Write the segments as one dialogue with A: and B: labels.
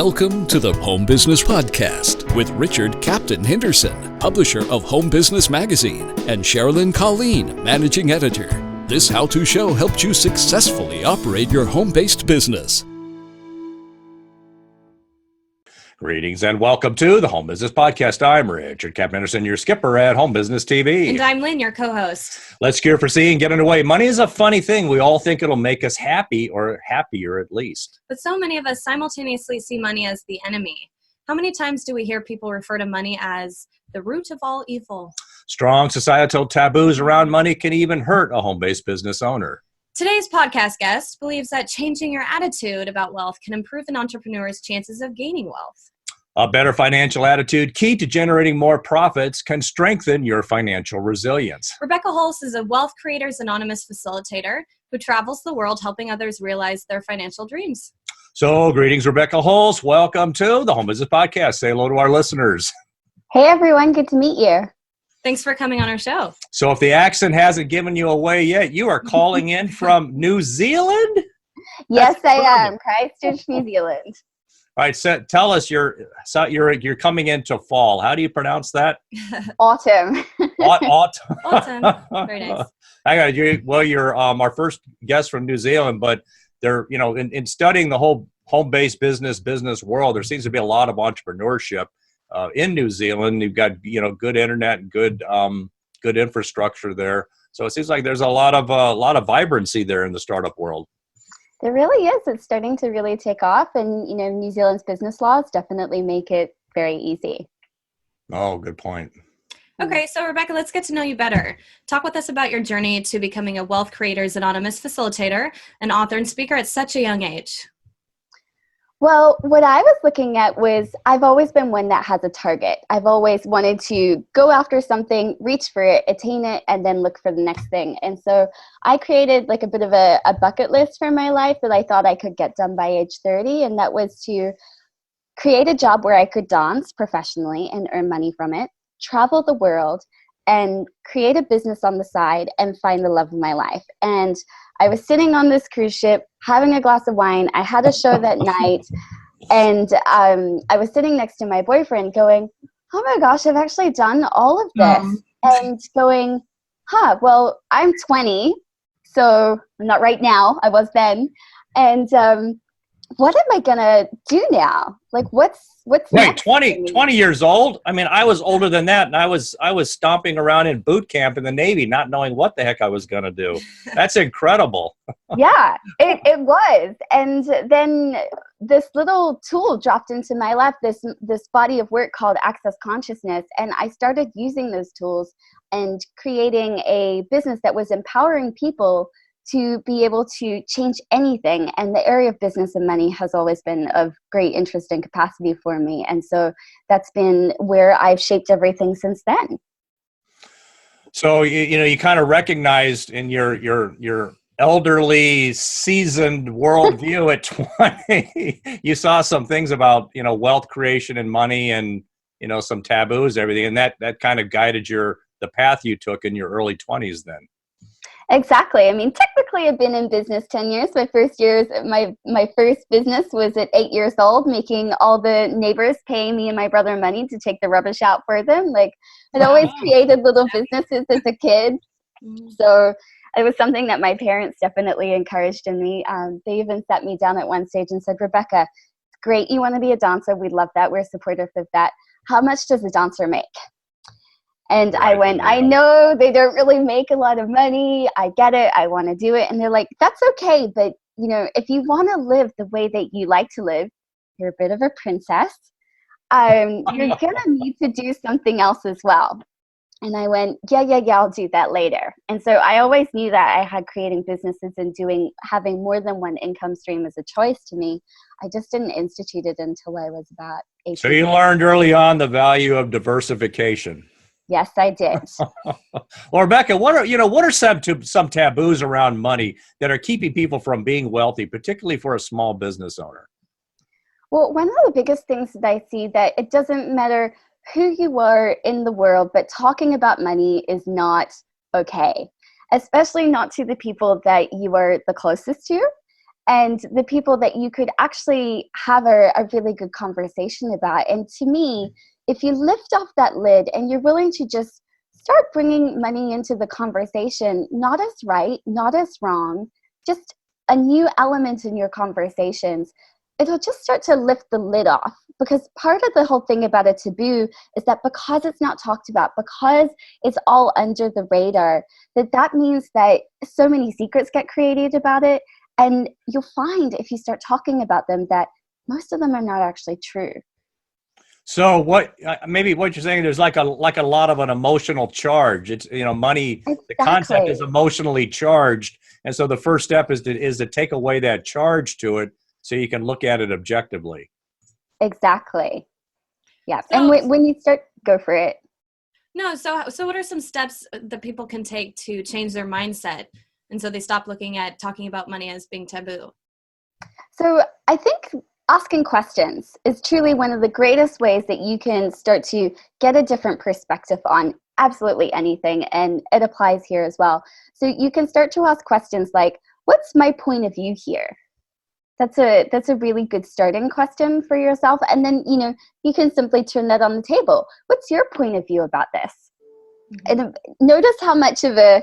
A: Welcome to the Home Business Podcast with Richard Captain Henderson, publisher of Home Business Magazine, and Sherilyn Colleen, managing editor. This how-to show helps you successfully operate your home-based business.
B: Greetings and welcome to the Home Business Podcast. I'm Richard Captain Henderson, your skipper at Home Business TV.
C: And I'm Lynn, your co-host.
B: Let's gear for seeing, get underway. Money is a funny thing. We all think it'll make us happy or happier at least.
C: But so many of us simultaneously see money as the enemy. How many times do we hear people refer to money as the root of all evil?
B: Strong societal taboos around money can even hurt a home-based business owner.
C: Today's podcast guest believes that changing your attitude about wealth can improve an entrepreneur's chances of gaining wealth.
B: A better financial attitude, key to generating more profits, can strengthen your financial resilience.
C: Rebecca Holst is a Wealth Creators Anonymous facilitator who travels the world helping others realize their financial dreams.
B: So, greetings, Rebecca Holst. Welcome to the Home Business Podcast. Say hello to our listeners.
D: Hey, everyone. Good to meet you.
C: Thanks for coming on our show.
B: So if the accent hasn't given you away yet, you are calling in from New Zealand?
D: Yes, I am. Christchurch, New Zealand.
B: All right, so tell us, you're coming into fall. How do you pronounce that?
D: Autumn.
B: Autumn.
C: Autumn. Very nice.
B: I got you. Well, you're our first guest from New Zealand, but they're, in studying the whole home-based business world, there seems to be a lot of entrepreneurship in New Zealand. You've got, good internet and good infrastructure there. So it seems like there's a lot of vibrancy there in the startup world.
D: There really is. It's starting to really take off. And, New Zealand's business laws definitely make it very easy.
B: Oh, good point.
C: Okay, so Rebecca, let's get to know you better. Talk with us about your journey to becoming a Wealth Creators Anonymous facilitator, an author and speaker at such a young age.
D: Well, what I was looking at was I've always been one that has a target. I've always wanted to go after something, reach for it, attain it, and then look for the next thing. And so I created like a bit of a bucket list for my life that I thought I could get done by age 30. And that was to create a job where I could dance professionally and earn money from it, travel the world, and create a business on the side and find the love of my life. And I was sitting on this cruise ship having a glass of wine. I had a show that night, and I was sitting next to my boyfriend going, oh my gosh, I've actually done all of this. And going, well, I'm 20, so not right now, I was then. And what am I going to do now? Like, what's
B: Wait,
D: next
B: 20 years old? I mean, I was older than that, and I was stomping around in boot camp in the Navy, not knowing what the heck I was going to do. That's incredible.
D: Yeah, it was. And then this little tool dropped into my lap, this body of work called Access Consciousness, and I started using those tools and creating a business that was empowering people to be able to change anything. And the area of business and money has always been of great interest and capacity for me. And so that's been where I've shaped everything since then.
B: So, you kind of recognized in your elderly, seasoned worldview at 20, you saw some things about, wealth creation and money and, some taboos, everything. And that kind of guided the path you took in your early 20s then.
D: Exactly. I mean, technically I've been in business 10 years. My first business was at 8 years old, making all the neighbors pay me and my brother money to take the rubbish out for them. Like, I'd always created little businesses as a kid. So it was something that my parents definitely encouraged in me. They even sat me down at one stage and said, Rebecca, it's great you want to be a dancer. We love that. We're supportive of that. How much does a dancer make? And I went, I know they don't really make a lot of money. I get it. I want to do it. And they're like, that's okay. But, if you want to live the way that you like to live, you're a bit of a princess. You're going to need to do something else as well. And I went, yeah, I'll do that later. And so I always knew that I had creating businesses and having more than one income stream as a choice to me. I just didn't institute it until I was about 18.
B: So you learned early on the value of diversification.
D: Yes, I did.
B: Well, Rebecca, what are some taboos around money that are keeping people from being wealthy, particularly for a small business owner?
D: Well, one of the biggest things that I see that it doesn't matter who you are in the world, but talking about money is not okay, especially not to the people that you are the closest to. and the people that you could actually have a really good conversation about. And to me, if you lift off that lid and you're willing to just start bringing money into the conversation, not as right, not as wrong, just a new element in your conversations, it'll just start to lift the lid off. Because part of the whole thing about a taboo is that because it's not talked about, because it's all under the radar, that means that so many secrets get created about it. And you'll find if you start talking about them that most of them are not actually true.
B: So what maybe what you're saying, there's like a lot of an emotional charge. It's, money,
D: Exactly.
B: the concept is emotionally charged. And so the first step is to take away that charge to it so you can look at it objectively.
D: Exactly. Yeah.
C: So,
D: And when you start, go for it.
C: No, so what are some steps that people can take to change their mindset, and so they stop looking at talking about money as being taboo?
D: So I think asking questions is truly one of the greatest ways that you can start to get a different perspective on absolutely anything, and it applies here as well. So you can start to ask questions like, what's my point of view here? That's a really good starting question for yourself. And then, you can simply turn that on the table. What's your point of view about this? Mm-hmm. And notice how much of a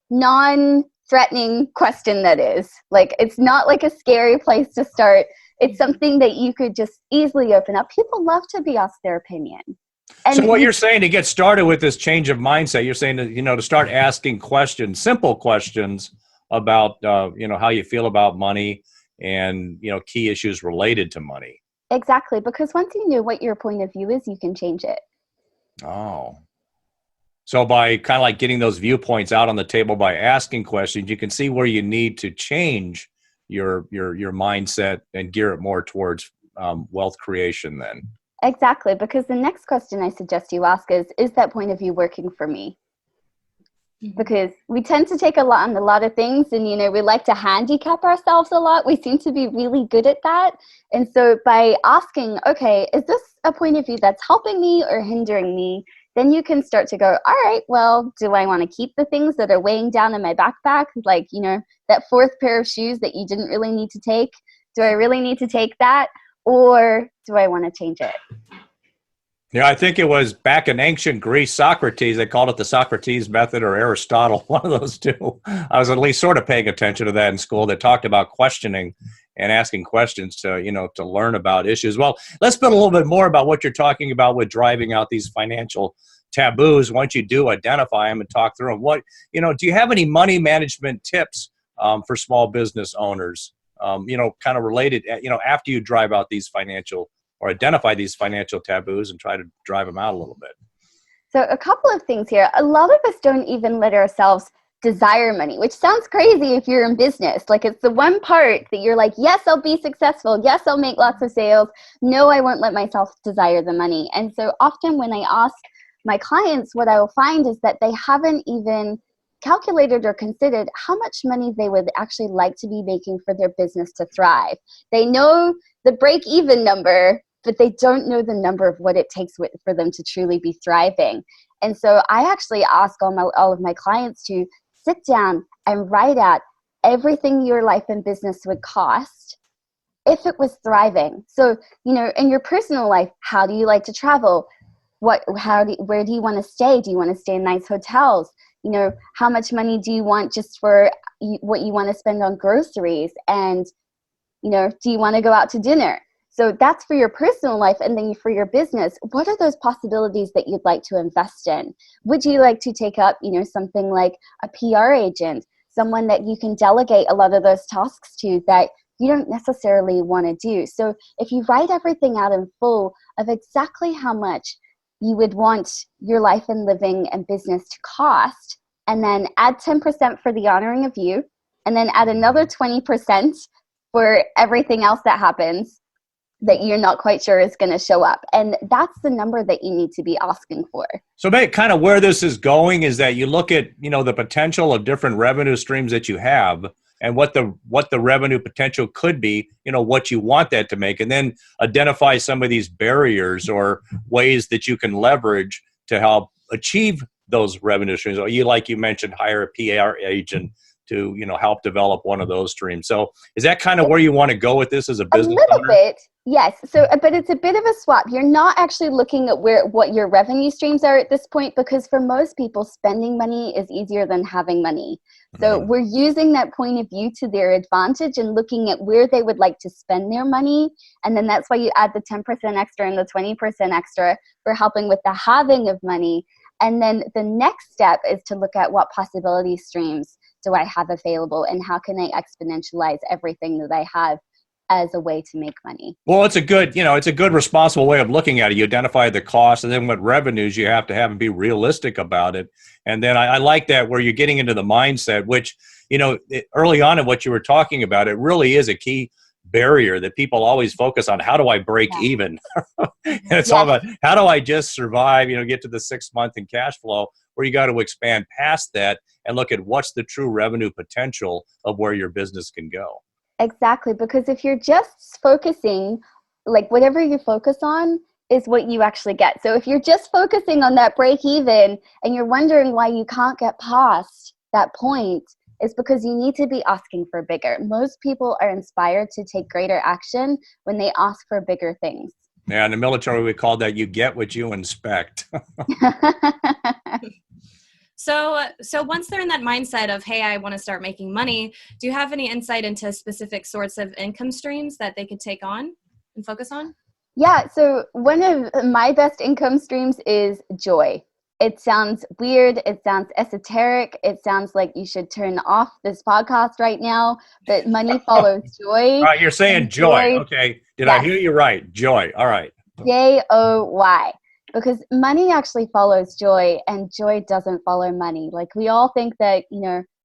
D: non-threatening question that is. Like, it's not like a scary place to start. It's something that you could just easily open up. People love to be asked their opinion. And
B: so what you're saying, to get started with this change of mindset, you're saying that, to start asking questions, simple questions about, how you feel about money and, key issues related to money.
D: Exactly. Because once you know what your point of view is, you can change it.
B: Oh. So by kind of like getting those viewpoints out on the table by asking questions, you can see where you need to change your mindset and gear it more towards wealth creation then.
D: Exactly. Because the next question I suggest you ask is that point of view working for me? Because we tend to take a lot of things, and we like to handicap ourselves a lot. We seem to be really good at that. And so by asking, okay, is this a point of view that's helping me or hindering me? Then you can start to go, all right, well, do I want to keep the things that are weighing down in my backpack? Like, that fourth pair of shoes that you didn't really need to take. Do I really need to take that? Or do I want to change it?
B: Yeah, I think it was back in ancient Greece, Socrates, they called it the Socrates method, or Aristotle, one of those two. I was at least sort of paying attention to that in school. They talked about questioning and asking questions to learn about issues. Well, let's spend a little bit more about what you're talking about with driving out these financial taboos. Once you do identify them and talk through them, do you have any money management tips for small business owners, kind of related, after you drive out these financial or identify these financial taboos and try to drive them out a little bit?
D: So a couple of things here. A lot of us don't even let ourselves desire money, which sounds crazy if you're in business. Like, it's the one part that you're like, yes, I'll be successful. Yes, I'll make lots of sales. No, I won't let myself desire the money. And so often when I ask my clients, what I will find is that they haven't even calculated or considered how much money they would actually like to be making for their business to thrive. They know the break-even number, but they don't know the number of what it takes for them to truly be thriving. And so I actually ask all of my clients to sit down and write out everything your life and business would cost if it was thriving. So, in your personal life, how do you like to travel? Where do you want to stay? Do you want to stay in nice hotels? How much money do you want just for what you want to spend on groceries? And, do you want to go out to dinner? So that's for your personal life. And then for your business, what are those possibilities that you'd like to invest in? Would you like to take up, something like a PR agent, someone that you can delegate a lot of those tasks to that you don't necessarily want to do? So if you write everything out in full of exactly how much you would want your life and living and business to cost, and then add 10% for the honoring of you, and then add another 20% for everything else that happens that you're not quite sure is going to show up. And that's the number that you need to be asking for.
B: So kind of where this is going is that you look at, the potential of different revenue streams that you have and what the revenue potential could be, what you want that to make, and then identify some of these barriers or ways that you can leverage to help achieve those revenue streams. Or like you mentioned, hire a PR agent, to help develop one of those streams. So is that kind of where you want to go with this as a business
D: owner? A little
B: owner?
D: bit, yes. So, but it's a bit of a swap. You're not actually looking at what your revenue streams are at this point, because for most people, spending money is easier than having money. So we're using that point of view to their advantage and looking at where they would like to spend their money. And then that's why you add the 10% extra and the 20% extra for helping with the having of money. And then the next step is to look at what possibility streams do I have available and how can I exponentialize everything that I have as a way to make money.
B: Well, it's a good responsible way of looking at it. You identify the cost and then what revenues you have to have and be realistic about it. And then I like that where you're getting into the mindset, which, early on in what you were talking about, it really is a key barrier that people always focus on. How do I break even? And it's all about how do I just survive, get to the 6 month in cash flow, where you got to expand past that and look at what's the true revenue potential of where your business can go.
D: Exactly, because if you're just focusing, like whatever you focus on is what you actually get. So if you're just focusing on that break even and you're wondering why you can't get past that point, it's because you need to be asking for bigger. Most people are inspired to take greater action when they ask for bigger things.
B: Yeah, in the military, we call that you get what you inspect.
C: So once they're in that mindset of, hey, I want to start making money, do you have any insight into specific sorts of income streams that they could take on and focus on?
D: Yeah, so one of my best income streams is joy. It sounds weird. It sounds esoteric. It sounds like you should turn off this podcast right now, but money follows joy.
B: All right, you're saying joy. Okay. Did I hear you right? Joy. All right.
D: Joy. Because money actually follows joy, and joy doesn't follow money. Like, we all think that,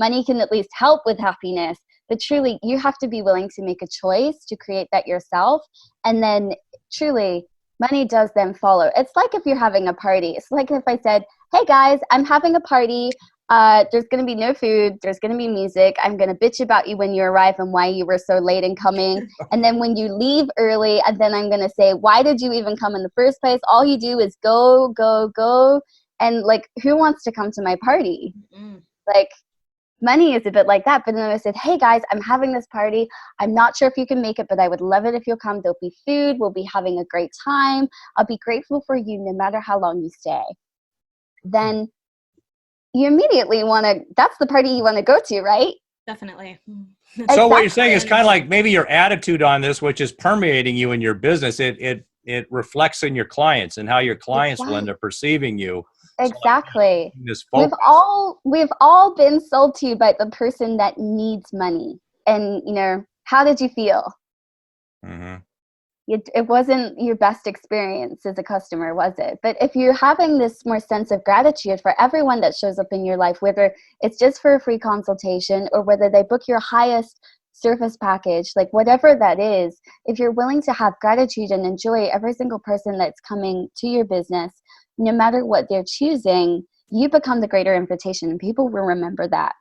D: money can at least help with happiness, but truly you have to be willing to make a choice to create that yourself. And then truly money does then follow. It's like if you're having a party. It's like if I said, hey guys, I'm having a party. There's going to be no food. There's going to be music. I'm going to bitch about you when you arrive and why you were so late in coming. And then when you leave early, and then I'm going to say, why did you even come in the first place? All you do is go, go, go. And like, who wants to come to my party? Like, money is a bit like that. But then I said, hey guys, I'm having this party. I'm not sure if you can make it, but I would love it if you'll come. There'll be food. We'll be having a great time. I'll be grateful for you no matter how long you stay. Then you immediately that's the party you want to go to, right?
C: Definitely.
B: So what you're saying is kind of like maybe your attitude on this, which is permeating you in your business. It reflects in your clients and how your clients will end up perceiving you.
D: Exactly.
B: So
D: we've all been sold to by the person that needs money. And, how did you feel?
B: Mm-hmm.
D: It wasn't your best experience as a customer, was it? But if you're having this more sense of gratitude for everyone that shows up in your life, whether it's just for a free consultation or whether they book your highest service package, like whatever that is, if you're willing to have gratitude and enjoy every single person that's coming to your business, no matter what they're choosing, you become the greater invitation, and people will remember that.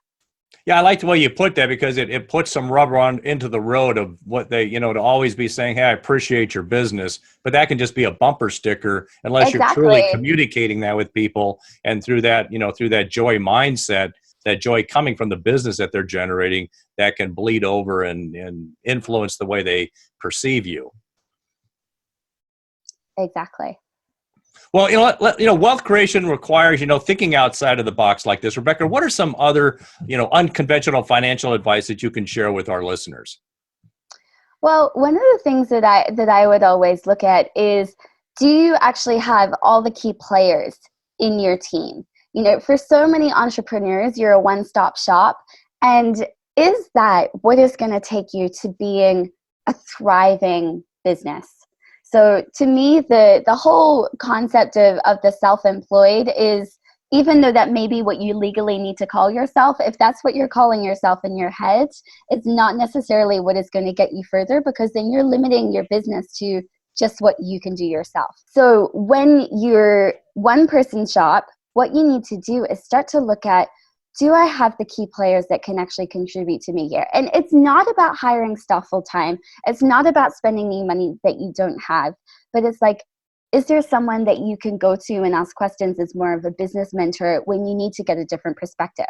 B: Yeah, I like the way you put that, because it puts some rubber into the road of what they, to always be saying, hey, I appreciate your business. But that can just be a bumper sticker unless you're truly communicating that with people. And through that, through that joy mindset, that joy coming from the business that they're generating, that can bleed over and influence the way they perceive you.
D: Exactly.
B: Well, wealth creation requires, thinking outside of the box like this. Rebecca, what are some other, unconventional financial advice that you can share with our listeners?
D: Well, one of the things that I would always look at is, do you actually have all the key players in your team? For so many entrepreneurs, you're a one-stop shop. And is that what is going to take you to being a thriving business? So to me, the whole concept of the self-employed is, even though that may be what you legally need to call yourself, if that's what you're calling yourself in your head, it's not necessarily what is going to get you further, because then you're limiting your business to just what you can do yourself. So when you're one person shop, what you need to do is start to look at, do I have the key players that can actually contribute to me here? And it's not about hiring staff full time. It's not about spending any money that you don't have, but it's like, is there someone that you can go to and ask questions as more of a business mentor when you need to get a different perspective?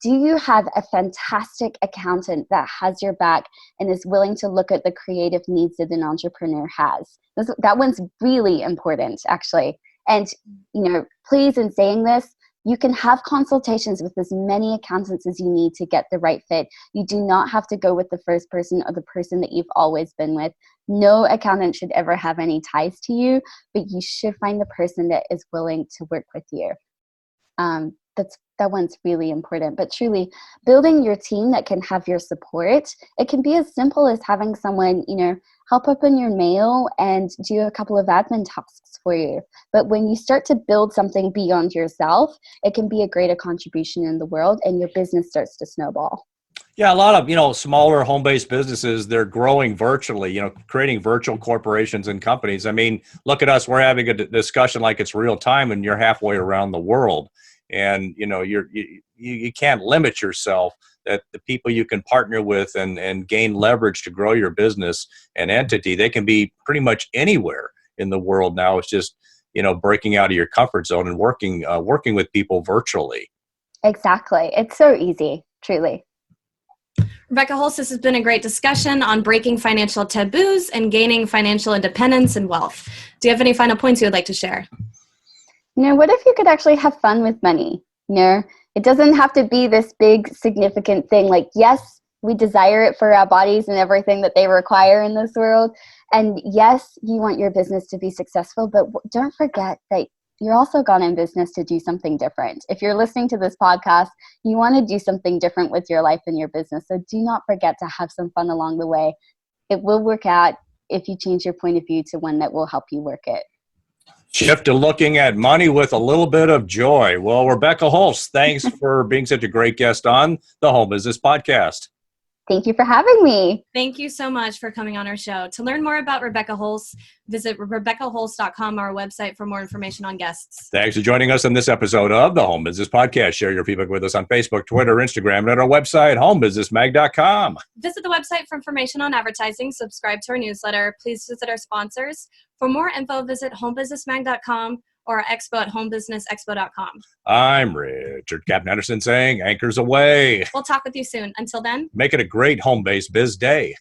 D: Do you have a fantastic accountant that has your back and is willing to look at the creative needs that an entrepreneur has? That one's really important, actually. And, please, in saying this, you can have consultations with as many accountants as you need to get the right fit. You do not have to go with the first person or the person that you've always been with. No accountant should ever have any ties to you, but you should find the person that is willing to work with you. That one's really important. But truly, building your team that can have your support, it can be as simple as having someone, help open your mail and do a couple of admin tasks for you. But when you start to build something beyond yourself, it can be a greater contribution in the world and your business starts to snowball.
B: Yeah, a lot of, smaller home-based businesses, they're growing virtually, creating virtual corporations and companies. I mean, look at us, we're having a discussion like it's real time and you're halfway around the world. And, you can't limit yourself, that the people you can partner with and gain leverage to grow your business and entity, they can be pretty much anywhere in the world now. It's just, breaking out of your comfort zone and working with people virtually.
D: Exactly. It's so easy, truly.
C: Rebecca Holst, this has been a great discussion on breaking financial taboos and gaining financial independence and wealth. Do you have any final points you would like to share?
D: What if you could actually have fun with money? It doesn't have to be this big, significant thing. Like, yes, we desire it for our bodies and everything that they require in this world. And yes, you want your business to be successful, but don't forget that you're also gone in business to do something different. If you're listening to this podcast, you want to do something different with your life and your business. So do not forget to have some fun along the way. It will work out if you change your point of view to one that will help you work it.
B: Shift to looking at money with a little bit of joy. Well, Rebecca Holst, thanks for being such a great guest on the Home Business Podcast.
D: Thank you for having me.
C: Thank you so much for coming on our show. To learn more about Rebecca Holst, visit RebeccaHolst.com, our website, for more information on guests.
B: Thanks for joining us on this episode of the Home Business Podcast. Share your feedback with us on Facebook, Twitter, Instagram, and at our website, homebusinessmag.com.
C: Visit the website for information on advertising. Subscribe to our newsletter. Please visit our sponsors. For more info, visit homebusinessmag.com or our expo at homebusinessexpo.com.
B: I'm Richard Captain Henderson saying, anchors away.
C: We'll talk with you soon. Until then,
B: make it a great home-based biz day.